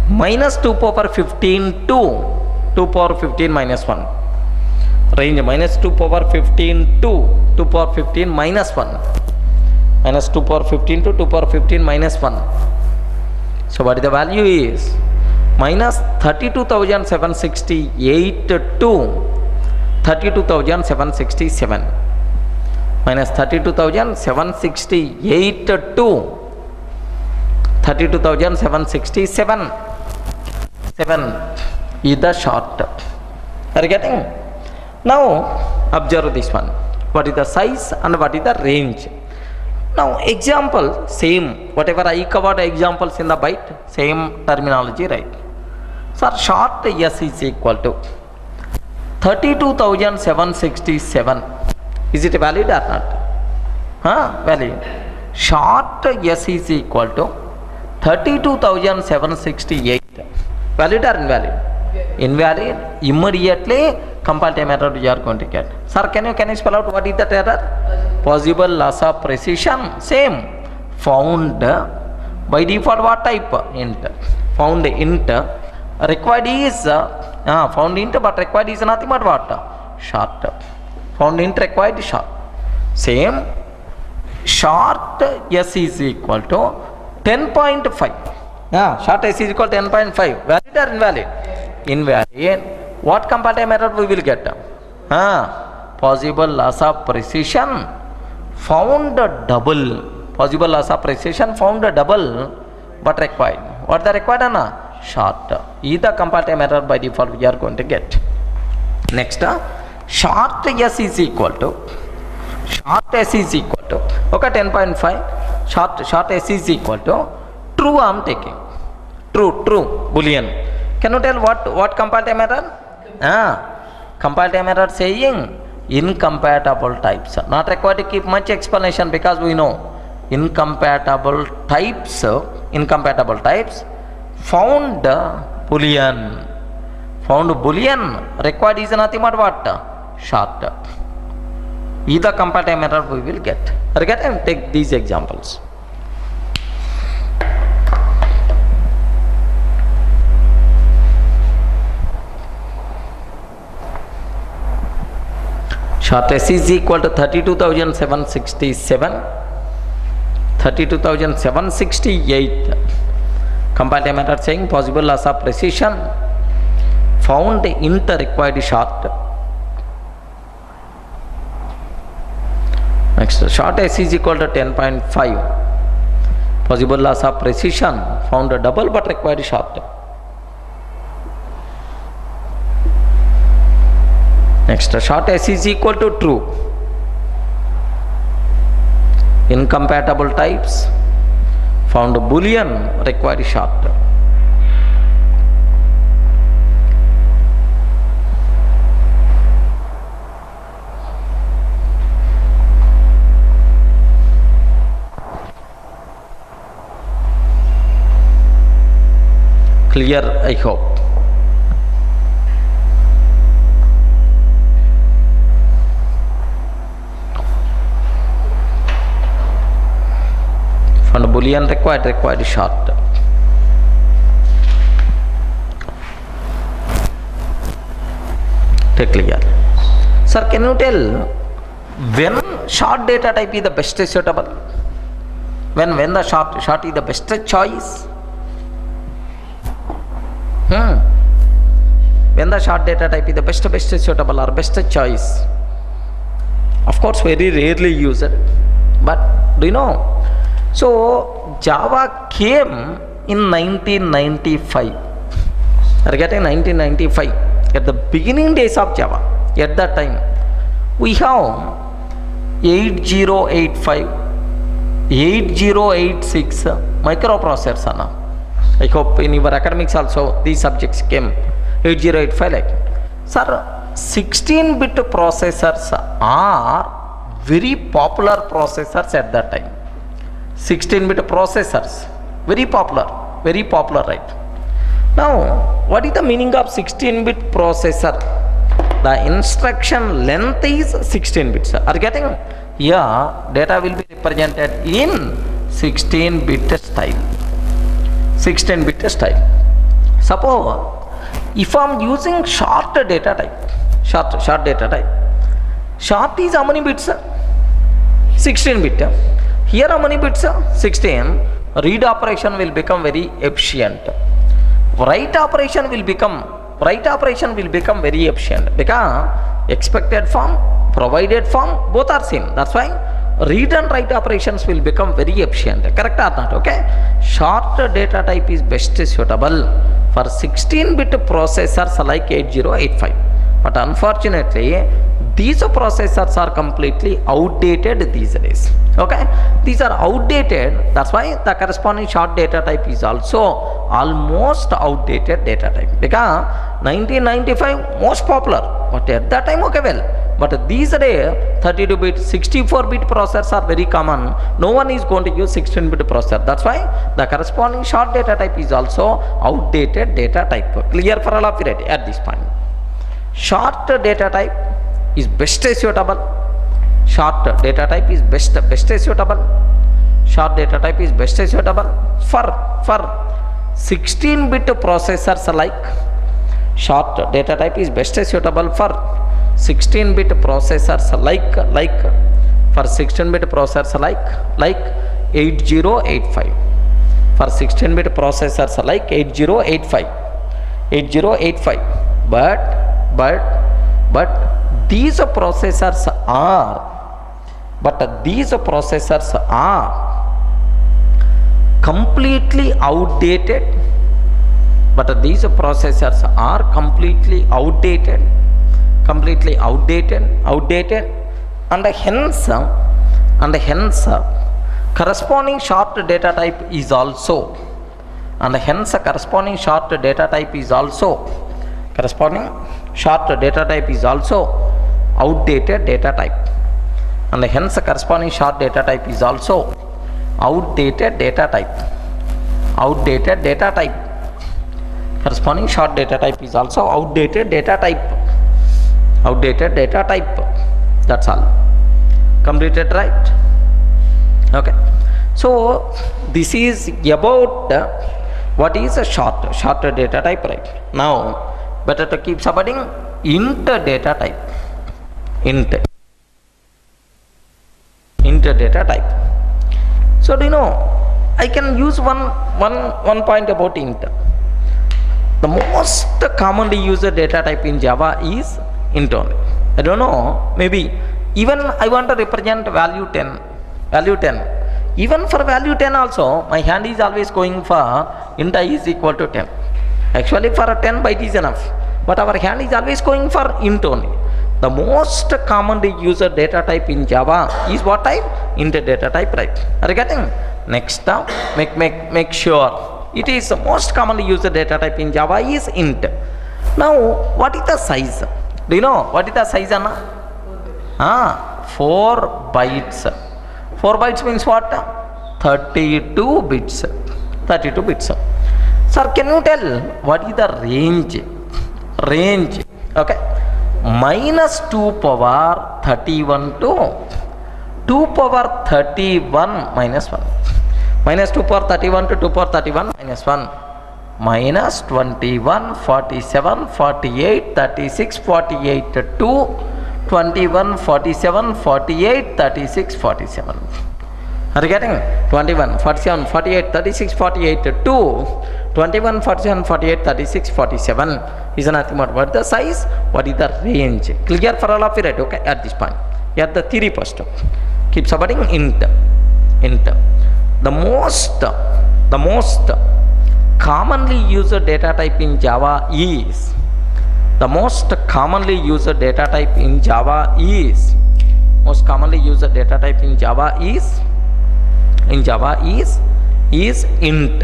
minus 2 power 15 to 2 power 15 minus 1. Range minus 2 power 15 to 2 power 15 minus 1. Minus 2 power 15 to 2 power 15 minus 1. So what is the value is minus 32,768 to 32,767. Minus 32,768 to 32,767. 7 is the short. Are you getting? Now observe this one. What is the size and what is the range? Now example same, whatever I covered examples in the byte, same terminology, right? So short S is equal to 32,767. Is it valid or not? Valid. Short S is equal to 32,768. Valid or invalid? Invalid. Immediately compile time error you are going to get. Sir, can you spell out what is that error? Possible loss of precision. Same. Found by default what type? Int. Found int. Required is found int, but required is nothing but what? Short. Found int, required short. Same. Short S is equal to 10.5. Short S is equal to 10.5. Valid or invalid? Invalid. What compile time error we will get? Possible loss of precision found double. Possible loss of precision found double, but required. What the required? Short. Either compile time error by default we are going to get. Next, short S is equal to okay 10.5. Short S is equal to true. I am taking true boolean. Can you tell what compile time error? Compile time error saying incompatible types. Not required to keep much explanation because we know incompatible types found boolean. Required is nothing but what? Short. Either compile time error we will get. Take these examples. Short S is equal to 32,767, 32,768. Compile time error saying possible loss of precision found int required short. Next, short S is equal to 10.5. Possible loss of precision found double but required short. Next, short S is equal to true. Incompatible types found boolean required short. Clear, I hope. Found boolean required short. Take clear. Sir, can you tell when short data type is the best suitable? When the short is the best choice? When the short data type is the best suitable or best choice? Of course, very rarely used, but do you know? So Java came in 1995. Are getting 1995 at the beginning days of Java. At that time, we have 8085, 8086 microprocessors now. I hope in your academics also these subjects came. 8085 like. Sir, 16-bit processors are very popular processors at that time. 16-bit processors, very popular, right? Now, what is the meaning of 16-bit processor? The instruction length is 16 bits. Are you getting? here data will be represented in 16-bit style. 16-bit style. Suppose if I am using short data type, short data type, short is how many bits? 16 bit. Here how many bits? 16. Read operation will become very efficient. Write operation will become very efficient because expected form, provided form, both are same. That's why read and write operations will become very efficient. Correct or not? Okay. Short data type is best suitable for 16-bit processors like 8085. But unfortunately, these processors are completely outdated these days. Okay, these are outdated. That's why the corresponding short data type is also almost outdated data type. Because 1995 most popular, but at that time okay well. But these days 32-bit, 64-bit processors are very common. No one is going to use 16-bit processor. That's why the corresponding short data type is also outdated data type. Clear for all of you at this point. Short data type is best suitable. Short data type is best suitable. Short data type is best suitable for 16-bit processors like. Short data type is best suitable for 16-bit processors like for 16-bit processors like 8085. For 16-bit processors like 8085. But these processors are completely outdated. And hence corresponding short data type is also outdated data type, and hence corresponding short data type is also outdated data type. Corresponding short data type is also outdated data type. That's all. Completed, right? Okay. So this is about what is a short data type, right? Now better to keep supporting int data type. Int data type. So do you know, I can use one point about int. The most commonly used data type in Java is int only. I don't know, maybe even I want to represent value 10. Even for value 10 also, my hand is always going for int I is equal to 10. Actually for a 10 byte is enough, but our hand is always going for int only. The most commonly used data type in Java is what type? Int data type, right? Are you getting? Next now, make sure it is the most commonly used data type in Java is int. Now what is the size? Do you know what is the size, Anna? 4 bytes. 4 bytes means what? 32 bits. 32 bits. Sir, can you tell what is the range? Okay. Minus 2 power 31 to 2 power 31 minus 1. Minus 2 power 31 to 2 power 31 minus 1. Minus 21, 47, 48, 36, 48 to 21, 47, 48, 36, 47. Are you getting? 21, 47, 48, 36, 48 to 21, 47, 48, 36, 47 is nothing but what the size, what is the range. Clear for all of you, right? Okay, at this point. At the theory first. Keep supporting int. The most commonly used data type in Java is most commonly used data type in Java is int.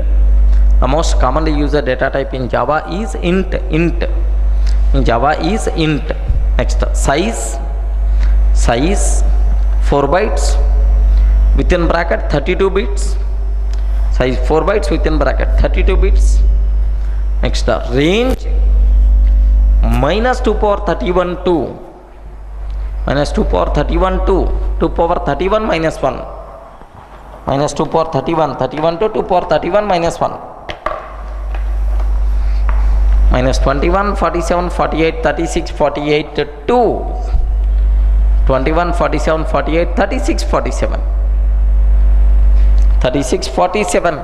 The most commonly used data type in Java is int. In Java is int. Next, size 4 bytes within bracket 32 bits. Size 4 bytes within bracket 32 bits. Next, range minus 2 power 31 to minus 2 power 31 to 2 power 31 minus 1 minus 2 power 31 to 2 power 31 minus 1 minus 21 47 48 36 48 2 21 47 48 36 47 36 47.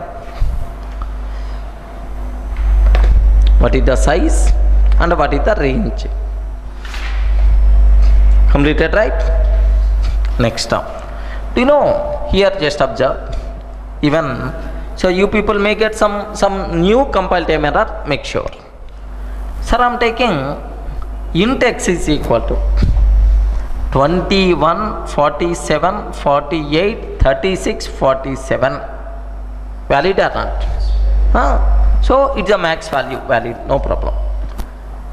What is the size and what is the range? Completed, right? Next term. Do you know, here just observe, even so you people may get some new compile time error. Make sure, sir, I'm taking int x is equal to 21 47 48 36 47. Valid or not? So it's a max value, valid, no problem.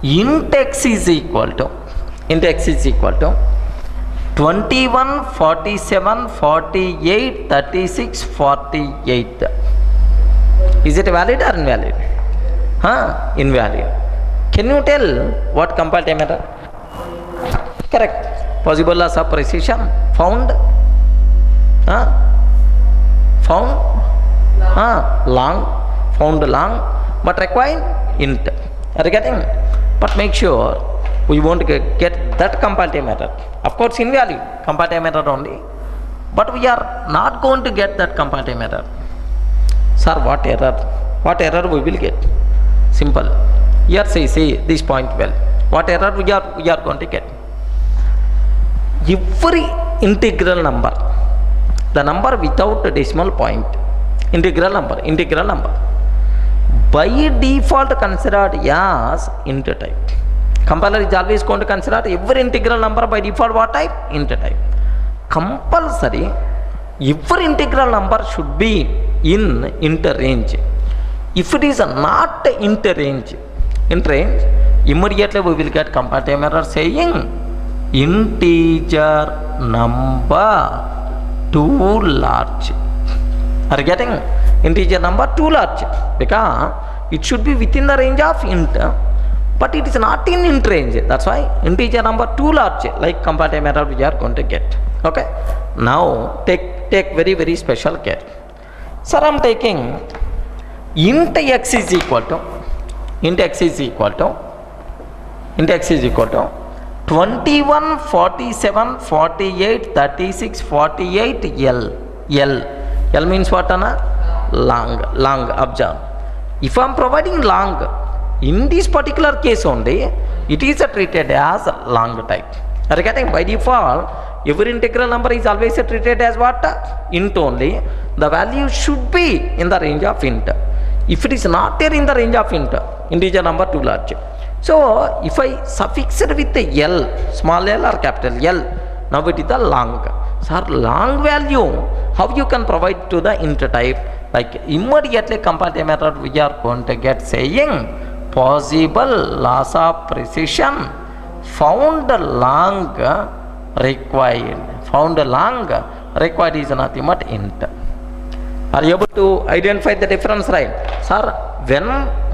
Int x is equal to 21 47 48 36 48. Is it valid or invalid? Invalid. Can you tell what compile time error? Correct. Possible loss of precision found. Found long, found long, but required int. Are you getting? But make sure we won't get that compile time error. Of course, invalid compile time error only, but we are not going to get that compile time error. Sir, what error? What error we will get? Simple. Here say this point well. What error we are going to get? Every integral number, the number without a decimal point, integral number by default considered as int type. Compiler is always going to consider every integral number by default what type? Int type. Compulsory, every integral number should be in int range. If it is not int range, immediately we will get compile time error saying integer number too large. Are you getting? Integer number too large, because it should be within the range of int, but it is not in int range. That's why integer number too large, like compile time error we are going to get. Okay, now take very special care. Sir, I am taking int x is equal to 21 47 48 36 48 L means what? Long. Observe, if I am providing long, in this particular case only, it is treated as long type. Are you getting? By default, every integral number is always treated as what? Int only. The value should be in the range of int. If it is not there in the range of int, integer number too large. So if I suffix it with the L, small l or capital L, now it is the long. Sir, long value, how you can provide to the int type? Like immediately compile time error we are going to get saying possible loss of precision found long required. Found long required is nothing but int. Are you able to identify the difference, right? Sir, when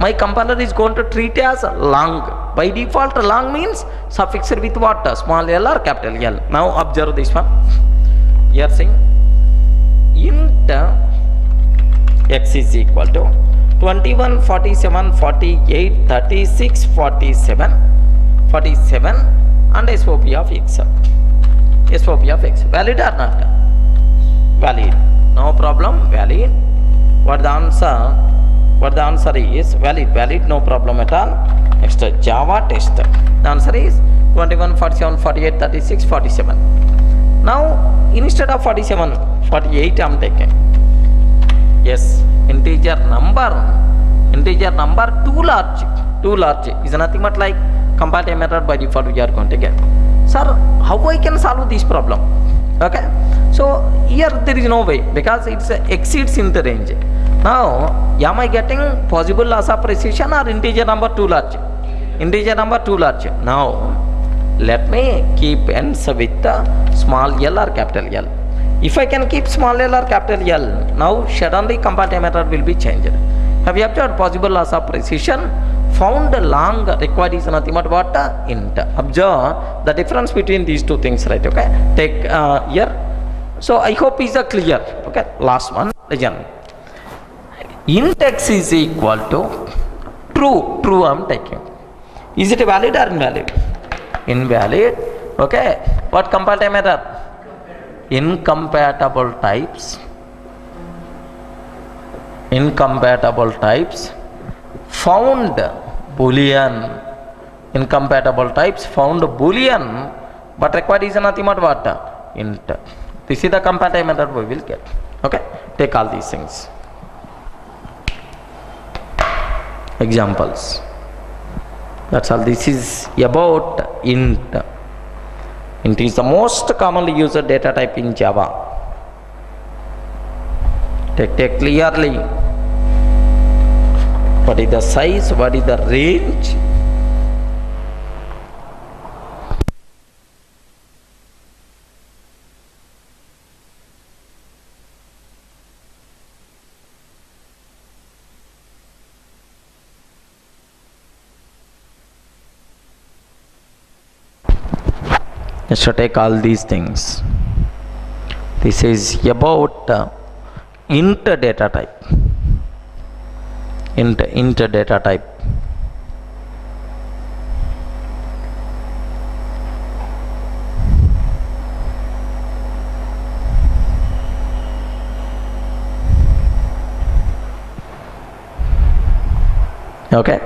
my compiler is going to treat as long, by default long means suffixed with what? Small l or capital L. Now observe this one. You are saying int x is equal to 21 47 48 36 47 and SOP of x. SOP of x. Valid or not? Valid. No problem. Valid. What the answer? What the answer is? Valid. No problem at all. Next, Java test. The answer is 21 47 48 36 47. Now instead of 47 48 I am taking. Yes, integer number too large is nothing but like compile time error by default we are going to get. Sir, how I can solve this problem? Okay, so here there is no way, because it exceeds int range. Now am I getting possible loss of precision or integer number too large? Integer number too large. Now let me keep ends with small l or capital L. If I can keep small l or capital L, now suddenly compile time error will be changed. Have you observed possible loss of precision found long required is nothing but what? Int. Observe the difference between these two things, right? Okay, take here. So I hope is clear. Okay, last one. Listen. Int x is equal to true. True I am taking. Is it valid or invalid? Invalid. Okay. What compatible method? Incompatible types. Incompatible types found Boolean. Incompatible types found Boolean, but required is nothing but what? Int. This is the compatible method we will get. Okay, take all these things. Examples. That's all. This is about int. Int is the most commonly used data type in Java. Take clearly. What is the size? What is the range? Let's take all these things. This is about int data type. Int data type. Okay.